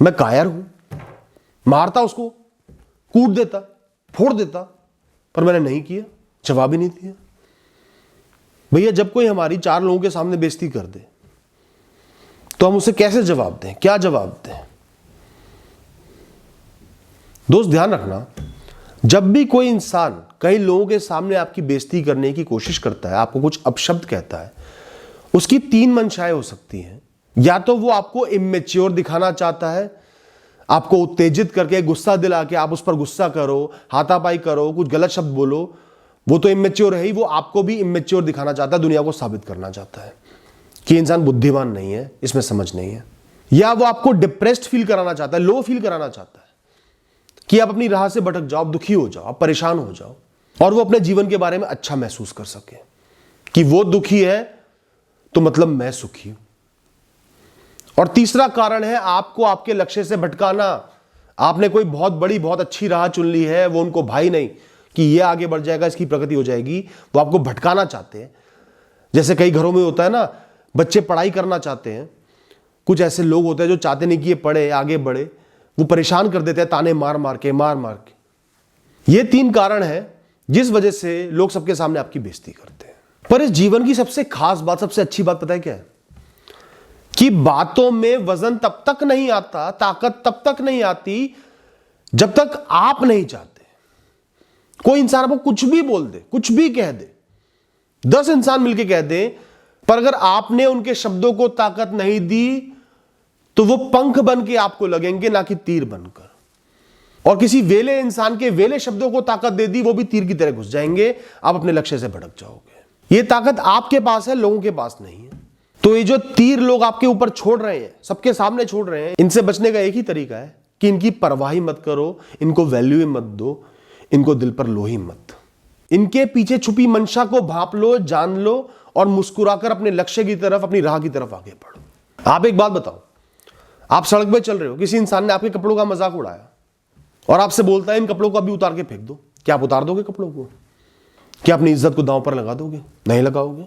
मैं कायर हूं, मारता उसको, कूट देता, फोड़ देता, पर मैंने नहीं किया, जवाब ही नहीं दिया। भैया जब कोई हमारी 4 लोगों के सामने बेइज्जती कर दे तो हम उसे कैसे जवाब दें, क्या जवाब दें? दोस्त ध्यान रखना, जब भी कोई इंसान कई लोगों के सामने आपकी बेइज्जती करने की कोशिश करता है, आपको कुछ अपशब्द कहता है, उसकी 3 मंशाएं हो सकती हैं। या तो वो आपको इमेच्योर दिखाना चाहता है, आपको उत्तेजित करके गुस्सा दिला के आप उस पर गुस्सा करो, हाथापाई करो, कुछ गलत शब्द बोलो, वो तो इमेच्योर है ही, वो आपको भी इमेच्योर दिखाना चाहता है, दुनिया को साबित करना चाहता है कि इंसान बुद्धिमान नहीं है, इसमें समझ नहीं है। या वो आपको डिप्रेस्ड फील कराना चाहता है, लो फील कराना चाहता है कि आप अपनी राह से भटक जाओ, आप दुखी हो जाओ, आप परेशान हो जाओ, और वो अपने जीवन के बारे में अच्छा महसूस कर सके कि वो दुखी है तो मतलब मैं सुखी हूं। और तीसरा कारण है आपको आपके लक्ष्य से भटकाना। आपने कोई बहुत बड़ी, बहुत अच्छी राह चुन ली है, वो उनको भाई नहीं कि ये आगे बढ़ जाएगा, इसकी प्रगति हो जाएगी, वो आपको भटकाना चाहते हैं। जैसे कई घरों में होता है ना, बच्चे पढ़ाई करना चाहते हैं, कुछ ऐसे लोग होते हैं जो चाहते नहीं कि ये पढ़े, आगे बढ़े, वो परेशान कर देते हैं ताने मार मार के। ये 3 कारण है जिस वजह से लोग सबके सामने आपकी बेइज्जती करते हैं। पर इस जीवन की सबसे खास बात, सबसे अच्छी बात पता है क्या है? कि बातों में वजन तब तक नहीं आता, ताकत तब तक नहीं आती जब तक आप नहीं चाहते। कोई इंसान आपको कुछ भी बोल दे, कुछ भी कह दे, 10 इंसान मिलकर कह दे, पर अगर आपने उनके शब्दों को ताकत नहीं दी तो वो पंख बन के आपको लगेंगे, ना कि तीर बनकर। और किसी वेले इंसान के वेले शब्दों को ताकत दे दी, वो भी तीर की तरह घुस जाएंगे, आप अपने लक्ष्य से भटक जाओगे। ये ताकत आपके पास है, लोगों के पास नहीं है। तो ये जो तीर लोग आपके ऊपर छोड़ रहे हैं, सबके सामने छोड़ रहे हैं, इनसे बचने का एक ही तरीका है कि इनकी परवाह ही मत करो, इनको वैल्यू ही मत दो, इनको दिल पर लो ही मत। इनके पीछे छुपी मंशा को भांप लो, जान लो, और मुस्कुराकर अपने लक्ष्य की तरफ, अपनी राह की तरफ आगे बढ़ो। आप एक बात बताओ, आप सड़क पे चल रहे हो, किसी इंसान ने आपके कपड़ों का मजाक उड़ाया और आपसे बोलता है इन कपड़ों को अभी उतार के फेंक दो, क्या आप उतार दोगे कपड़ों को? क्या अपनी इज्जत को दांव पर लगा दोगे? नहीं लगाओगे।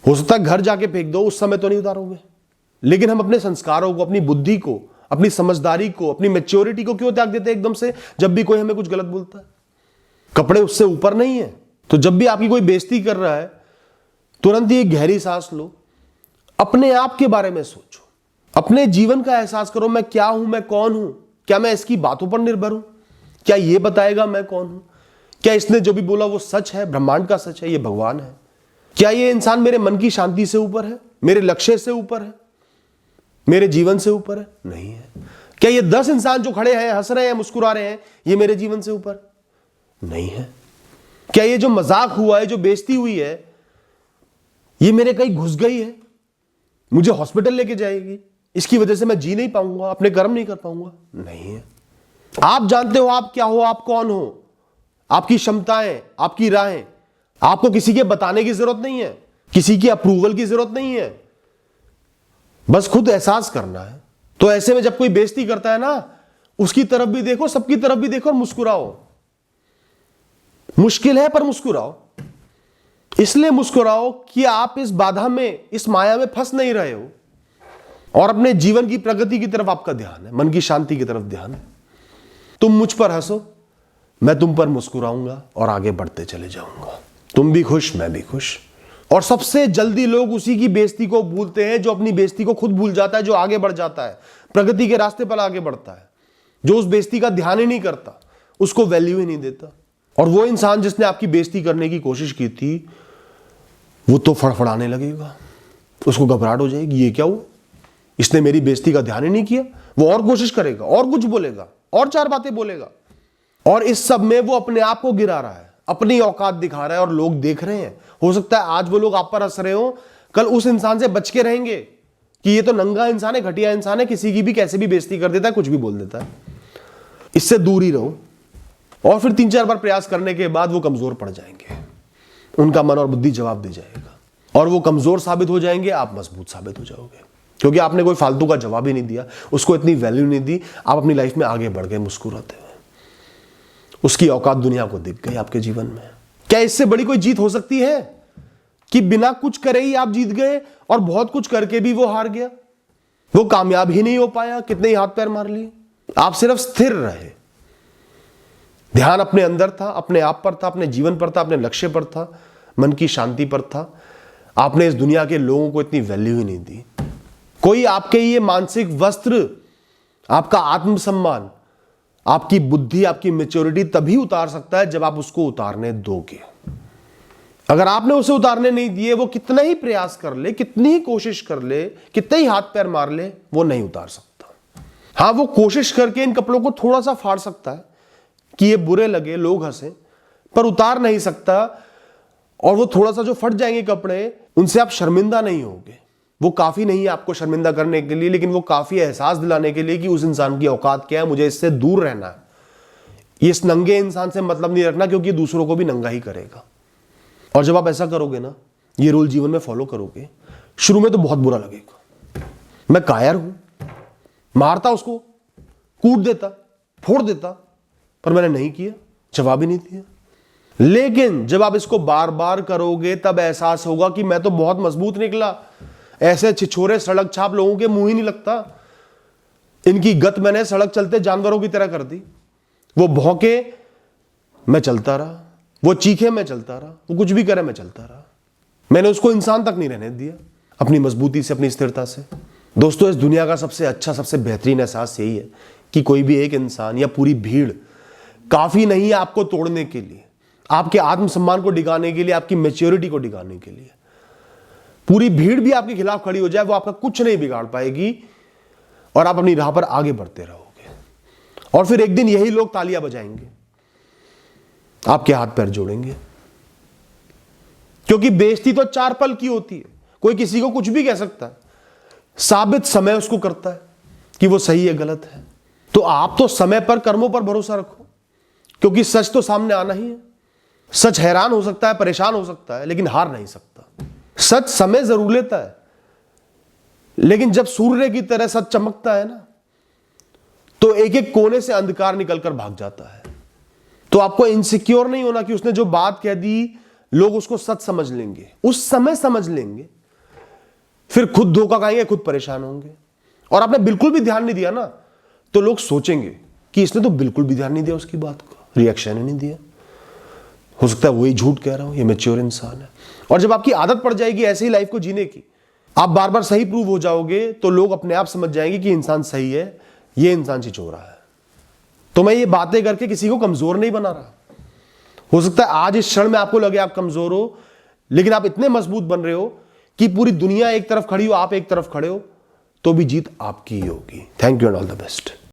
हो सकता है घर जाके फेंक दो, उस समय तो नहीं उतारोगे। लेकिन हम अपने संस्कारों को, अपनी बुद्धि को, अपनी समझदारी को, अपनी मैच्योरिटी को क्यों त्याग देते हैं एकदम से जब भी कोई हमें कुछ गलत बोलता है? कपड़े उससे ऊपर नहीं है। तो जब भी आपकी कोई बेइज्जती कर रहा है, तुरंत ही एक गहरी सांस लो, अपने आप के बारे में सोचो, अपने जीवन का एहसास करो, मैं क्या हूं, मैं कौन हूं? क्या मैं इसकी बातों पर निर्भर हूं? क्या ये बताएगा मैं कौन हूं? क्या इसने जो भी बोला वो सच है, ब्रह्मांड का सच है, ये भगवान है? क्या ये इंसान मेरे मन की शांति से ऊपर है, मेरे लक्ष्य से ऊपर है, मेरे जीवन से ऊपर है? नहीं है। क्या ये 10 इंसान जो खड़े हैं, हंस रहे हैं, मुस्कुरा रहे हैं, ये मेरे जीवन से ऊपर? नहीं है। क्या ये जो मजाक हुआ है, जो बेइज्जती हुई है, ये मेरे कहीं घुस गई है, मुझे हॉस्पिटल लेके जाएगी, इसकी वजह से मैं जी नहीं पाऊंगा, अपने कर्म नहीं कर पाऊंगा? नहीं है। आप जानते हो आप क्या हो, आप कौन हो, आपकी क्षमताएं, आपकी राहें। आपको किसी के बताने की जरूरत नहीं है, किसी की अप्रूवल की जरूरत नहीं है, बस खुद एहसास करना है। तो ऐसे में जब कोई बेइज्जती करता है ना, उसकी तरफ भी देखो, सबकी तरफ भी देखो और मुस्कुराओ। मुश्किल है पर मुस्कुराओ। इसलिए मुस्कुराओ कि आप इस बाधा में, इस माया में फंस नहीं रहे हो, और अपने जीवन की प्रगति की तरफ आपका ध्यान है, मन की शांति की तरफ ध्यान है। तुम मुझ पर हंसो, मैं तुम पर मुस्कुराऊंगा और आगे बढ़ते चले जाऊंगा। तुम भी खुश, मैं भी खुश। और सबसे जल्दी लोग उसी की बेइज्जती को भूलते हैं जो अपनी बेइज्जती को खुद भूल जाता है, जो आगे बढ़ जाता है, प्रगति के रास्ते पर आगे बढ़ता है। जो उस बेइज्जती का ध्यान ही नहीं करता, उसको वैल्यू ही नहीं देता। और वो इंसान जिसने आपकी बेइज्जती करने की कोशिश की थी, वो तो फड़फड़ाने लगेगा, उसको घबराहट हो जाएगी, ये क्या हुआ, इसने मेरी बेइज्जती का ध्यान ही नहीं किया। वो और कोशिश करेगा, और कुछ बोलेगा, और 4 बातें बोलेगा, और इस सब में वो अपने आप को गिरा रहा है, अपनी औकात दिखा रहा है, और लोग देख रहे हैं। हो सकता है आज वो लोग आप पर हंस रहे हो, कल उस इंसान से बच के रहेंगे कि ये तो नंगा इंसान है, घटिया इंसान है, किसी की भी कैसे भी बेइज्जती कर देता है, कुछ भी बोल देता है। इससे दूर ही रहो। और फिर 3-4 बार प्रयास करने के बाद वो कमजोर पड़ जाएंगे, उनका मन और बुद्धि जवाब दे जाएगा, और वो कमजोर साबित हो जाएंगे, आप मजबूत साबित हो जाओगे, क्योंकि आपने कोई फालतू का जवाब ही नहीं दिया, उसको इतनी वैल्यू नहीं दी, आप अपनी लाइफ में आगे बढ़ गए मुस्कुराते हुए। उसकी औकात दुनिया को दिख गई आपके जीवन में। क्या इससे बड़ी कोई जीत हो सकती है कि बिना कुछ करे ही आप जीत गए और बहुत कुछ करके भी वो हार गया? वो कामयाब ही नहीं हो पाया, कितने ही हाथ पैर मार लिए। आप सिर्फ स्थिर रहे, ध्यान अपने अंदर था, अपने आप पर था, अपने जीवन पर था, अपने लक्ष्य पर था, मन की शांति पर था। आपने इस दुनिया के लोगों को इतनी वैल्यू ही नहीं दी। कोई आपके ये मानसिक वस्त्र, आपका आत्मसम्मान, आपकी बुद्धि, आपकी मैच्योरिटी तभी उतार सकता है जब आप उसको उतारने दोगे। अगर आपने उसे उतारने नहीं दिए, वो कितना ही प्रयास कर ले, कितनी ही कोशिश कर ले, कितने ही हाथ पैर मार ले, वो नहीं उतार सकता। हाँ, वो कोशिश करके इन कपड़ों को थोड़ा सा फाड़ सकता है कि ये बुरे लगे, लोग हंसे, पर उतार नहीं सकता। और वो थोड़ा सा जो फट जाएंगे कपड़े, उनसे आप शर्मिंदा नहीं होगे। वो काफी नहीं है आपको शर्मिंदा करने के लिए, लेकिन वो काफी एहसास दिलाने के लिए कि उस इंसान की औकात क्या है, मुझे इससे दूर रहना है। ये इस नंगे इंसान से मतलब नहीं रखना, क्योंकि दूसरों को भी नंगा ही करेगा। और जब आप ऐसा करोगे ना, ये रूल जीवन में फॉलो करोगे, शुरू में तो बहुत बुरा लगेगा। मैं कायर हूं, मारता उसको, कूट देता, फोड़ देता, पर मैंने नहीं किया, जवाब ही नहीं दिया। लेकिन जब आप इसको बार बार करोगे, तब एहसास होगा कि मैं तो बहुत मजबूत निकला। ऐसे छिछोरे सड़क छाप लोगों के मुंह ही नहीं लगता। इनकी गत मैंने सड़क चलते जानवरों की तरह कर दी। वो भौंके, मैं चलता रहा, वो चीखे, मैं चलता रहा, वो कुछ भी करे, मैं चलता रहा। मैंने उसको इंसान तक नहीं रहने दिया, अपनी मजबूती से, अपनी स्थिरता से। दोस्तों, इस दुनिया का सबसे अच्छा, सबसे बेहतरीन एहसास यही है कि कोई भी एक इंसान या पूरी भीड़ काफी नहीं है आपको तोड़ने के लिए, आपके आत्मसम्मान को डिगाने के लिए, आपकी मैच्योरिटी को डिगाने के लिए। पूरी भीड़ भी आपके खिलाफ खड़ी हो जाए, वो आपका कुछ नहीं बिगाड़ पाएगी और आप अपनी राह पर आगे बढ़ते रहोगे। और फिर एक दिन यही लोग तालियां बजाएंगे, आपके हाथ पैर जोड़ेंगे, क्योंकि बेइज्जती तो 4 पल की होती है। कोई किसी को कुछ भी कह सकता है, साबित समय उसको करता है कि वो सही है, गलत है। तो आप तो समय पर, कर्मों पर भरोसा रखो, क्योंकि सच तो सामने आना ही है। सच हैरान हो सकता है, परेशान हो सकता है, लेकिन हार नहीं सकता। सच समय जरूर लेता है, लेकिन जब सूर्य की तरह सच चमकता है ना, तो एक एक कोने से अंधकार निकलकर भाग जाता है। तो आपको इनसिक्योर नहीं होना कि उसने जो बात कह दी, लोग उसको सच समझ लेंगे, उस समय समझ लेंगे, फिर खुद धोखा खाएंगे, खुद परेशान होंगे। और आपने बिल्कुल भी ध्यान नहीं दिया ना, तो लोग सोचेंगे कि इसने तो बिल्कुल भी ध्यान नहीं दिया, उसकी बात को रिएक्शन ही नहीं दिया, हो सकता है वही झूठ कह रहा हूं, ये मैच्योर इंसान है। और जब आपकी आदत पड़ जाएगी ऐसे ही लाइफ को जीने की, आप बार बार सही प्रूव हो जाओगे, तो लोग अपने आप समझ जाएंगे कि इंसान सही है, ये इंसान छिछोरा है। तो मैं ये बातें करके किसी को कमजोर नहीं बना रहा। हो सकता है आज इस क्षण में आपको लगे आप कमजोर हो, लेकिन आप इतने मजबूत बन रहे हो कि पूरी दुनिया एक तरफ खड़ी हो, आप एक तरफ खड़े हो, तो भी जीत आपकी ही होगी। Thank you and all the best.